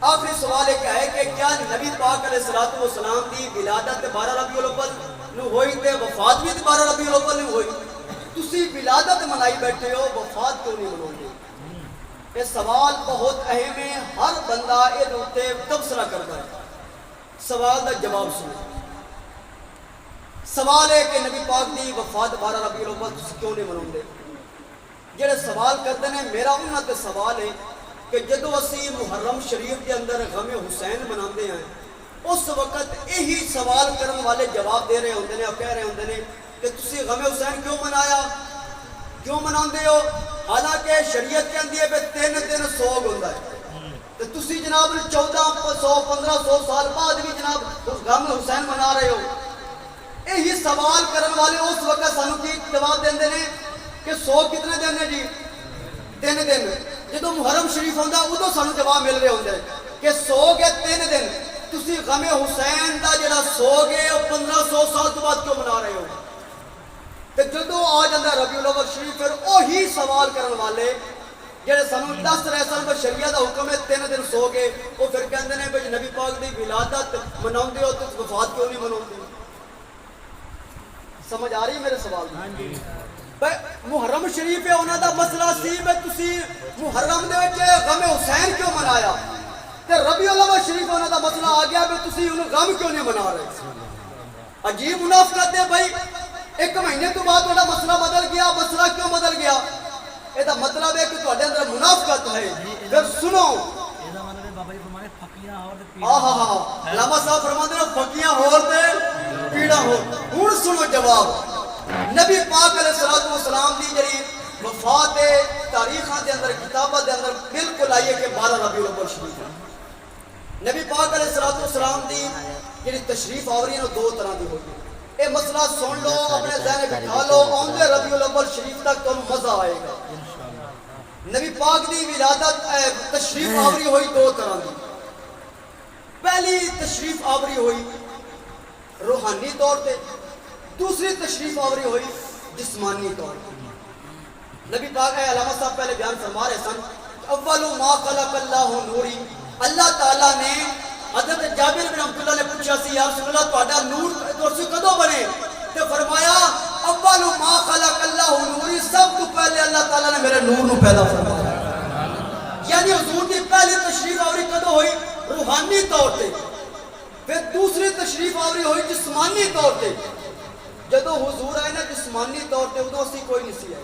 آخری سوال ایک ہے کہ کیا نبی پاک علیہ السلام دی ولادت 12 ربیع الاول نو ہوئی تے وفات بھی 12 ربیع الاول نو ہوئی؟ تسی ولادت منائی بیٹھے ہو، وفات کیوں نہیں مناؤ؟ یہ سوال بہت اہم ہے، ہر بندہ یہ دوتے تبصرہ کرتا ہے۔ سوال دا جواب سنو۔ سوال ہے کہ نبی پاک دی وفات 12 ربیع الاول تسی کیوں نہیں مناؤ؟ جڑے سوال کرتے ہیں میرا انہاں تے سوال ہے کہ جدو اسی محرم شریف کے اندر غم حسین مناتے ہیں اس وقت یہی سوال کرنے والے جواب دے رہے ہوندے نے اور کہہ رہے ہوندے نے کہ تسی غم حسین کیوں منایا، کیوں مناندے ہو؟ حالانکہ شریعت کے اندر پہ 3 دن سوگ ہوتا ہے، تو تسی جناب 1400 1500 سال بعد بھی جناب غم حسین منا رہے ہو۔ یہی سوال کرنے والے اس وقت سانو کی جواب دیندے نے کہ سوگ کتنے دن ہے جی؟ 3 دن۔ جدو محرم شریف ہوندہ ادو سانو جواب مل رہے ہوندے کہ سوگ ہے 3 دن، تسی غم حسین دا جڑا سوگ ہے 1500 سال تو بعد کیوں منا رہے ہو؟ تو جدو آ جاندہ ربیع الاول شریف پھر وہی سوال کرنے والے جڑے سانو دس رہے سن پر شریعت دا حکم ہے 3 دن سوگ ہے، وہ پھر کہندے نے کہ نبی پاک دی ولادت مناؤندے ہو تو وفات کیوں نہیں مناؤندے؟ سمجھ آ رہی ہے میرے سوال میں؟ محرم شریف ہے انہاں دا مسئلہ سی میں تسی محرم دے وچ غم حسین کیوں منایا، تے ربیع الاول شریف انہاں دا مسئلہ آ گیا کہ تسی انہوں غم کیوں نہیں منا رہے؟ عجیب منافقت ہے بھائی، 1 مہینے تو بعد تھوڑا مسئلہ بدل گیا، مسئلہ کیوں بدل گیا؟ یہ دا مطلب ہے کہ تہاڈے اندر منافقت ہے۔ پھر سنو، علامہ صاحب فرماتے ہیں پھکیاں ہور تے پیڑا ہور۔ ہن سنو جواب۔ نبی پاک علیہ السلام دی جڑی وفات ہے تاریخاں دے اندر کتاباں دے اندر بالکل آئی ہے کہ 12 ربیع الاول شریف ہے۔ نبی پاک علیہ السلام دی جڑی تشریف آوری ہے 2 طرح دی ہوئی ہے۔ اے مسئلہ سن لو، اپنے ذہن بٹھا لو، آندے ربیع الاول شریف تک تم مزہ آئے گا۔ نبی پاک دی ولادت تشریف آوری ہوئی 2 طرح دی۔ پہلی تشریف آوری ہوئی روحانی طور پہ، دوسری تشریف آوری ہوئی جسمانی طور پر۔ نبی پاک ہے علامہ صاحب پہلے بیان فرما رہے سن، اول ما خلق اللہ نوری، اللہ تعالیٰ نے حضرت جابر بن عبداللہ نے پوچھا سی یا رسول اللہ تہاڈا نور تسی کدوں بنے؟ تو فرمایا اول ما خلق اللہ نوری، سب تو پہلے اللہ تعالیٰ نے میرے نور نو پیدا فرمایا۔ یعنی حضور کی پہلی تشریف آوری کدوں ہوئی؟ روحانی طور پہ۔ پھر دوسری تشریف آوری ہوئی جسمانی طور پہ۔ جدو حضور آئے نا جسمانی طور پہ ادو اسی کوئی نہیں سی ہے،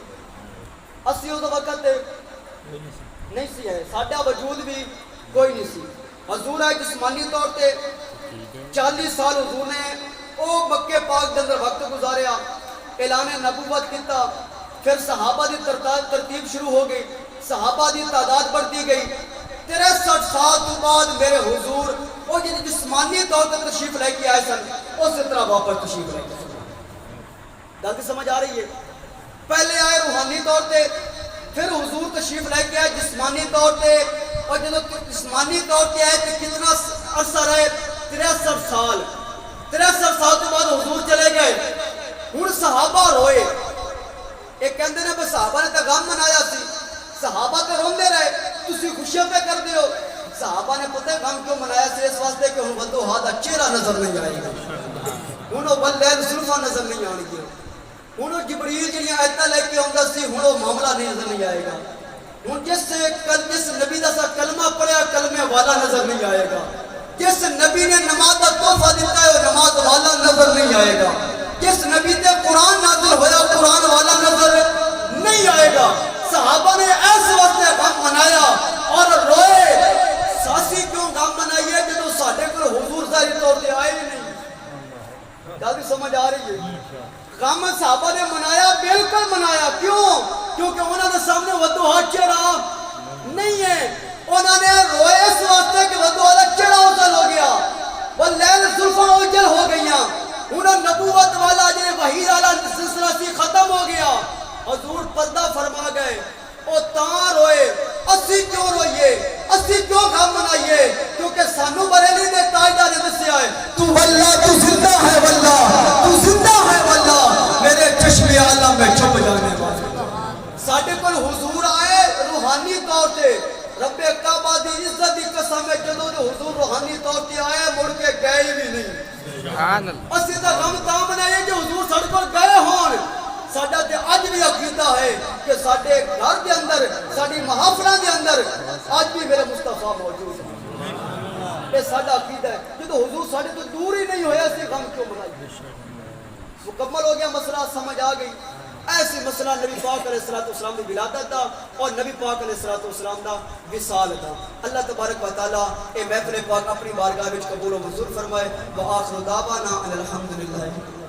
اسی ادو وقت نہیں سی ہے، ساڈا وجود بھی کوئی نہیں سی۔ حضور آئے جسمانی طور پہ، 40 سال حضور نے او مکہ پاک دے اندر وقت گزاریا، اعلان نبوت کیتا، پھر صحابہ دی ترتیب شروع ہو گئی، صحابہ دی تعداد بڑھتی گئی۔ 63 سال تو بعد میرے حضور وہ جسمانی طور پر تشریف لے کے آئے سن، اسی طرح واپس تشریف لے کے آئے۔ گل سمجھ آ رہی ہے؟ پہلے آئے روحانی طور پہ، پھر حضور تشریف لے کے آئے جسمانی طور پہ، اور جب جسمانی طور پہ آئے تو کتنا عرصہ رہے؟ 63 سال۔ 63 سال تو بعد حضور چلے گئے۔ ہن صحابہ روئے، ایک کہندے نے بس صحابہ نے تو غم منایا سی، صحابہ تو روندے رہے، تسی خوشیاں پہ کر دیو۔ صحابہ نے پتہ غم کیوں منایا سی؟ اس واسطے کہ ہن وضوحا دا چہرہ نظر نہیں آئے گا، ہن وہ واللیل زلفاں نظر نہیں آن گی، ہن وہ جبریل جڑیاں آیتاں لے کے آندا سی ہن وہ معاملہ نہیں نظر نہیں آئے گا، ہن جس نبی دا سا کلمہ پڑھیا کلمے والا نظر نہیں آئے گا، جس نبی نے نماز دا تحفہ دیتا ہے وہ نماز والا نظر نہیں آئے گا، جس نبی تے قرآن نازل ہویا قرآن والا نظر نہیں آئے گا۔ صحابہ نے ایس وقت غم منایا اور روئے۔ ساسی کیوں غم منائیے جدو ساڈے کو حضور ظاہری طور پہ آئے ہی نہیں؟ گل سمجھ آ رہی ہے؟ غم صحابہ نے منایا، بالکل منایا، کیوں؟ کیونکہ انہوں نے سامنے وضوحا چہرہ نہیں ہے، انہوں نے روئے اس واسطے کہ وضوحا چہرہ اجل ہو گیا، واللیل زلفاں اجل ہو گئیاں، انہوں نبوت والا جنہیں وحی والا سلسلہ سی ختم ہو گیا۔ حضور پردہ فرما گئے، او تاں روئے۔ اسی کیوں روئیے؟ اسی کیوں غم منائیے؟ کیونکہ سانو بریلی دے تاجدار نے دسیا ہے تو واللہ تو زندہ ہے، واللہ تو زندہ ہے، واللہ میرے چشم عالم میں چھپ جانے والا۔ ساڈے کول حضور آئے روحانی طور سے، رب کعبہ دی عزت دی قسم ہے جدوں حضور روحانی طور تے آئے مڑ کے گئے بھی نہیں سبحان اللہ اسی دا غم تا منائے جو حضور سڑ پر گئے ہون ساڈا تے اج بھی عقیدہ ہے کہ ساڈے گھر دے اندر ساڈی محافلاں دے اندر اج بھی میرے مصطفیٰ موجود ہے یہ ساڈا عقیدہ ہے جدو حضور ساڈے تو دور ہی نہیں ہویا اسی غم کیوں منائیے مکمل ہو گیا مسئلہ سمجھ آ گئی ایسی مسئلہ نبی پاک علیہ السلام کی ولادت دا اور نبی پاک علیہ السلام دا وصال دا اللہ تبارک و تعالی اے محفل پاک اپنی بارگاہ وچ قبول و منظور فرمائے وآخر دعوانا ان الحمدللہ